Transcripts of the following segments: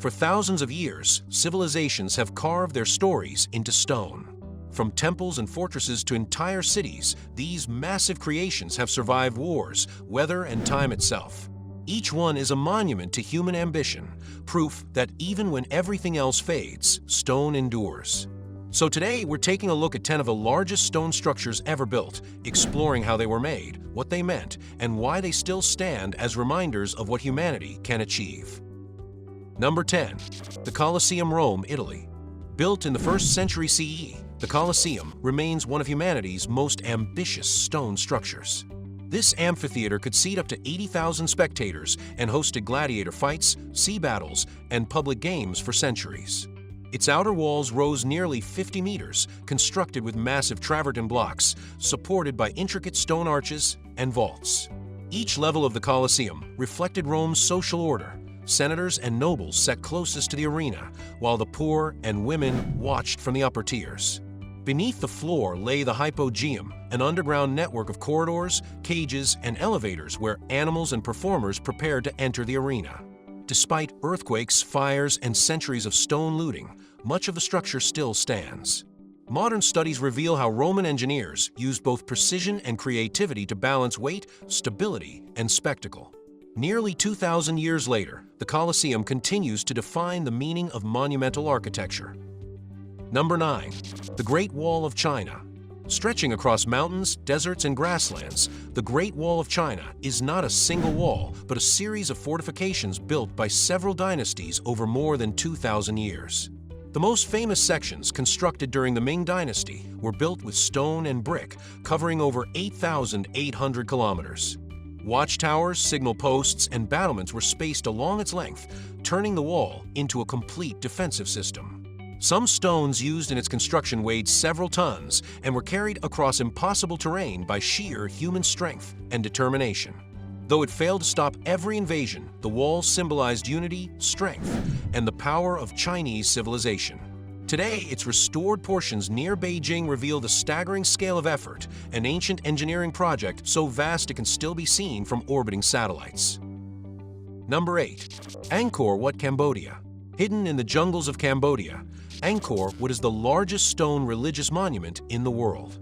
For thousands of years, civilizations have carved their stories into stone. From temples and fortresses to entire cities, these massive creations have survived wars, weather, and time itself. Each one is a monument to human ambition, proof that even when everything else fades, stone endures. So today, we're taking a look at 10 of the largest stone structures ever built, exploring how they were made, what they meant, and why they still stand as reminders of what humanity can achieve. Number 10. The Colosseum, Rome, Italy. Built in the 1st century CE, the Colosseum remains one of humanity's most ambitious stone structures. This amphitheater could seat up to 80,000 spectators and hosted gladiator fights, sea battles, and public games for centuries. Its outer walls rose nearly 50 meters, constructed with massive travertine blocks, supported by intricate stone arches and vaults. Each level of the Colosseum reflected Rome's social order. Senators and nobles sat closest to the arena, while the poor and women watched from the upper tiers. Beneath the floor lay the hypogeum, an underground network of corridors, cages, and elevators where animals and performers prepared to enter the arena. Despite earthquakes, fires, and centuries of stone looting, much of the structure still stands. Modern studies reveal how Roman engineers used both precision and creativity to balance weight, stability, and spectacle. Nearly 2,000 years later, the Colosseum continues to define the meaning of monumental architecture. Number 9. The Great Wall of China. Stretching across mountains, deserts, and grasslands, the Great Wall of China is not a single wall, but a series of fortifications built by several dynasties over more than 2,000 years. The most famous sections, constructed during the Ming Dynasty, were built with stone and brick, covering over 8,800 kilometers. Watchtowers, signal posts, and battlements were spaced along its length, turning the wall into a complete defensive system. Some stones used in its construction weighed several tons and were carried across impossible terrain by sheer human strength and determination. Though it failed to stop every invasion, the wall symbolized unity, strength, and the power of Chinese civilization. Today, its restored portions near Beijing reveal the staggering scale of effort, an ancient engineering project so vast it can still be seen from orbiting satellites. Number 8. Angkor Wat, Cambodia. Hidden in the jungles of Cambodia, Angkor Wat is the largest stone religious monument in the world.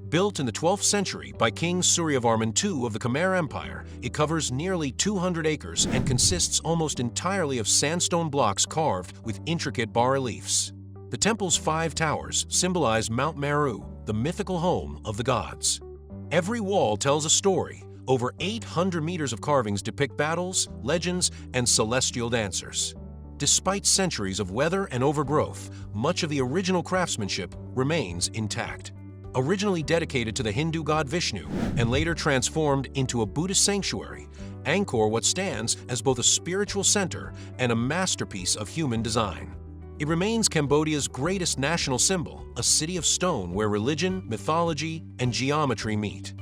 Built in the 12th century by King Suryavarman II of the Khmer Empire, it covers nearly 200 acres and consists almost entirely of sandstone blocks carved with intricate bas-reliefs. The temple's 5 towers symbolize Mount Meru, the mythical home of the gods. Every wall tells a story. Over 800 meters of carvings depict battles, legends, and celestial dancers. Despite centuries of weather and overgrowth, much of the original craftsmanship remains intact. Originally dedicated to the Hindu god Vishnu and later transformed into a Buddhist sanctuary, Angkor Wat stands as both a spiritual center and a masterpiece of human design. It remains Cambodia's greatest national symbol, a city of stone where religion, mythology, and geometry meet.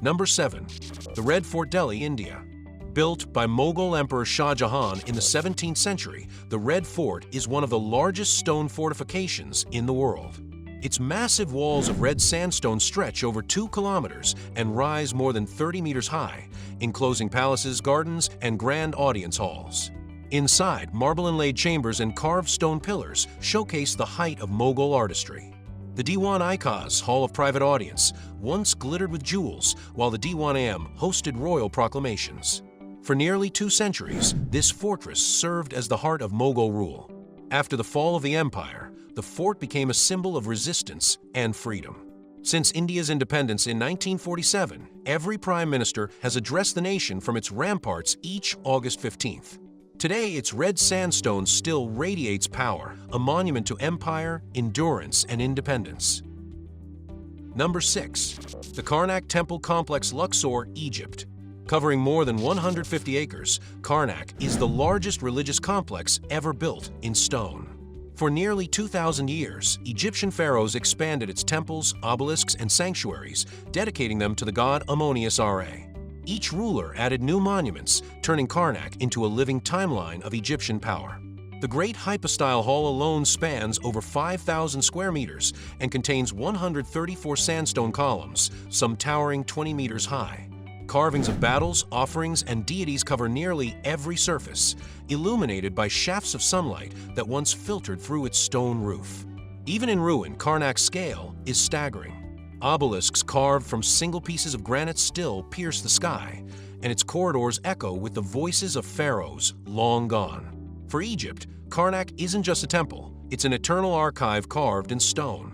Number 7. The Red Fort, Delhi, India. Built by Mughal Emperor Shah Jahan in the 17th century, the Red Fort is one of the largest stone fortifications in the world. Its massive walls of red sandstone stretch over 2 kilometers and rise more than 30 meters high, enclosing palaces, gardens, and grand audience halls. Inside, marble-inlaid chambers and carved stone pillars showcase the height of Mughal artistry. The Diwan-i-Khas, Hall of Private Audience, once glittered with jewels, while the Diwan-am hosted royal proclamations. For nearly 2 centuries, this fortress served as the heart of Mughal rule. After the fall of the empire, the fort became a symbol of resistance and freedom. Since India's independence in 1947, every prime minister has addressed the nation from its ramparts each August 15th. Today, its red sandstone still radiates power, a monument to empire, endurance, and independence. Number 6. The Karnak Temple Complex, Luxor, Egypt. Covering more than 150 acres, Karnak is the largest religious complex ever built in stone. For nearly 2,000 years, Egyptian pharaohs expanded its temples, obelisks, and sanctuaries, dedicating them to the god Ammonius-Ra. Each ruler added new monuments, turning Karnak into a living timeline of Egyptian power. The Great Hypostyle Hall alone spans over 5,000 square meters and contains 134 sandstone columns, some towering 20 meters high. Carvings of battles, offerings, and deities cover nearly every surface, illuminated by shafts of sunlight that once filtered through its stone roof. Even in ruin, Karnak's scale is staggering. Obelisks carved from single pieces of granite still pierce the sky, and its corridors echo with the voices of pharaohs long gone. For Egypt, Karnak isn't just a temple, it's an eternal archive carved in stone.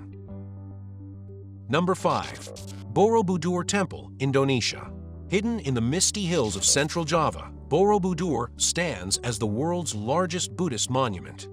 Number 5. Borobudur Temple, Indonesia. Hidden in the misty hills of central Java, Borobudur stands as the world's largest Buddhist monument.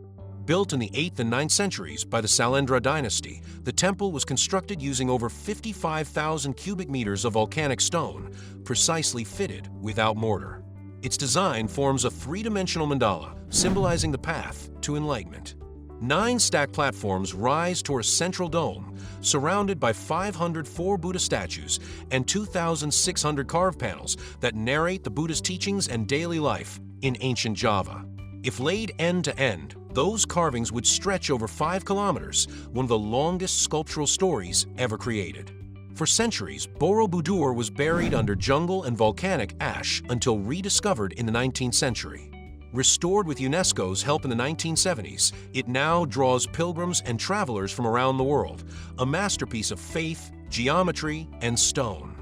Built in the 8th and 9th centuries by the Salandra dynasty, the temple was constructed using over 55,000 cubic meters of volcanic stone, precisely fitted without mortar. Its design forms a three-dimensional mandala, symbolizing the path to enlightenment. 9 stacked platforms rise toward a central dome, surrounded by 504 Buddha statues and 2,600 carved panels that narrate the Buddha's teachings and daily life in ancient Java. If laid end to end, those carvings would stretch over 5 kilometers, one of the longest sculptural stories ever created. For centuries, Borobudur was buried under jungle and volcanic ash until rediscovered in the 19th century. Restored with UNESCO's help in the 1970s, it now draws pilgrims and travelers from around the world, a masterpiece of faith, geometry, and stone.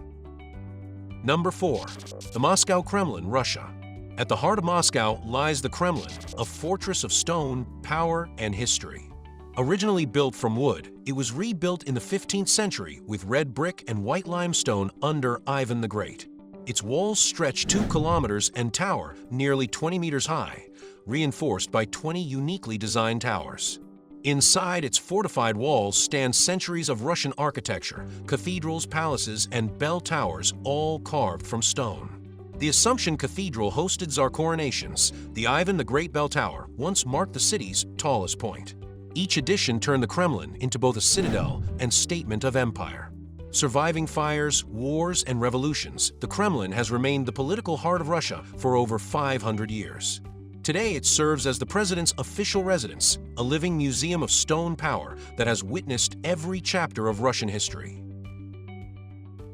Number 4. The Moscow Kremlin, Russia. At the heart of Moscow lies the Kremlin, a fortress of stone, power, and history. Originally built from wood, it was rebuilt in the 15th century with red brick and white limestone under Ivan the Great. Its walls stretch 2 kilometers and tower nearly 20 meters high, reinforced by 20 uniquely designed towers. Inside its fortified walls stand centuries of Russian architecture, cathedrals, palaces, and bell towers, all carved from stone. The Assumption Cathedral hosted Tsar coronations. The Ivan the Great Bell Tower once marked the city's tallest point. Each addition turned the Kremlin into both a citadel and statement of empire. Surviving fires, wars, and revolutions, the Kremlin has remained the political heart of Russia for over 500 years. Today, it serves as the president's official residence, a living museum of stone power that has witnessed every chapter of Russian history.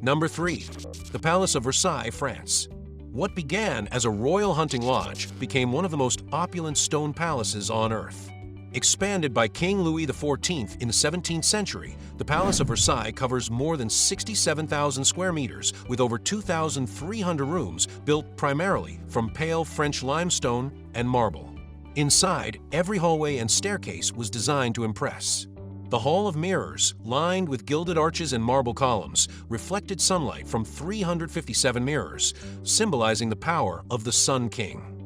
Number 3. The Palace of Versailles, France. What began as a royal hunting lodge became one of the most opulent stone palaces on earth. Expanded by King Louis XIV in the 17th century, the Palace of Versailles covers more than 67,000 square meters with over 2,300 rooms built primarily from pale French limestone and marble. Inside, every hallway and staircase was designed to impress. The Hall of Mirrors, lined with gilded arches and marble columns, reflected sunlight from 357 mirrors, symbolizing the power of the Sun King.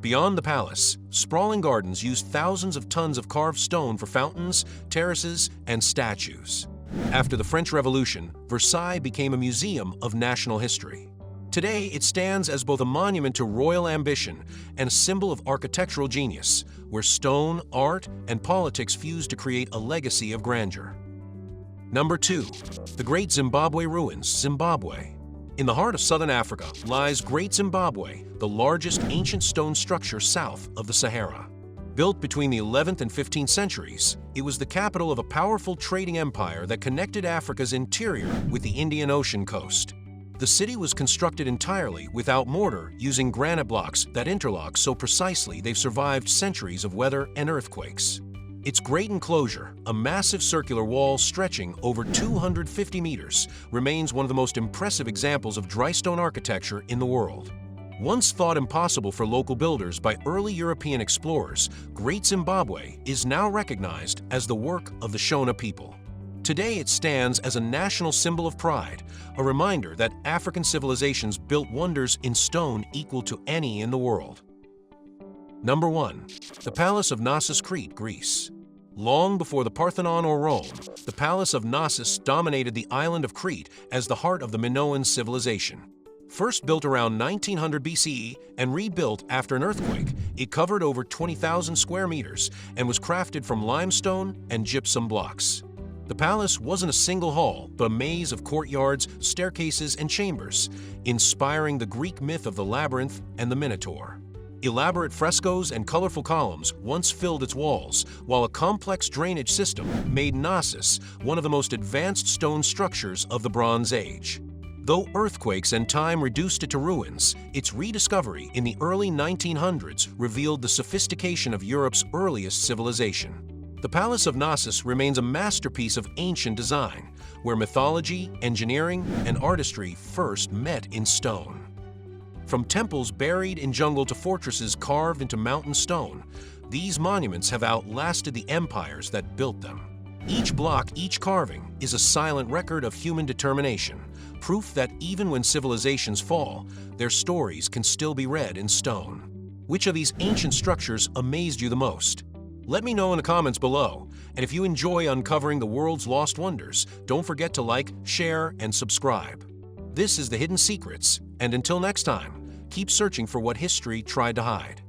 Beyond the palace, sprawling gardens used thousands of tons of carved stone for fountains, terraces, and statues. After the French Revolution, Versailles became a museum of national history. Today, it stands as both a monument to royal ambition and a symbol of architectural genius, where stone, art, and politics fuse to create a legacy of grandeur. Number 2. The Great Zimbabwe Ruins, Zimbabwe. In the heart of southern Africa lies Great Zimbabwe, the largest ancient stone structure south of the Sahara. Built between the 11th and 15th centuries, it was the capital of a powerful trading empire that connected Africa's interior with the Indian Ocean coast. The city was constructed entirely without mortar, using granite blocks that interlock so precisely they've survived centuries of weather and earthquakes. Its great enclosure, a massive circular wall stretching over 250 meters, remains one of the most impressive examples of dry stone architecture in the world. Once thought impossible for local builders by early European explorers, Great Zimbabwe is now recognized as the work of the Shona people. Today it stands as a national symbol of pride, a reminder that African civilizations built wonders in stone equal to any in the world. Number 1. The Palace of Knossos, Crete, Greece. Long before the Parthenon or Rome, the Palace of Knossos dominated the island of Crete as the heart of the Minoan civilization. First built around 1900 BCE and rebuilt after an earthquake, it covered over 20,000 square meters and was crafted from limestone and gypsum blocks. The palace wasn't a single hall, but a maze of courtyards, staircases, and chambers, inspiring the Greek myth of the labyrinth and the Minotaur. Elaborate frescoes and colorful columns once filled its walls, while a complex drainage system made Knossos one of the most advanced stone structures of the Bronze Age. Though earthquakes and time reduced it to ruins, its rediscovery in the early 1900s revealed the sophistication of Europe's earliest civilization. The Palace of Knossos remains a masterpiece of ancient design, where mythology, engineering, and artistry first met in stone. From temples buried in jungle to fortresses carved into mountain stone, these monuments have outlasted the empires that built them. Each block, each carving, is a silent record of human determination, proof that even when civilizations fall, their stories can still be read in stone. Which of these ancient structures amazed you the most? Let me know in the comments below, and if you enjoy uncovering the world's lost wonders, don't forget to like, share, and subscribe. This is The Hidden Secrets, and until next time, keep searching for what history tried to hide.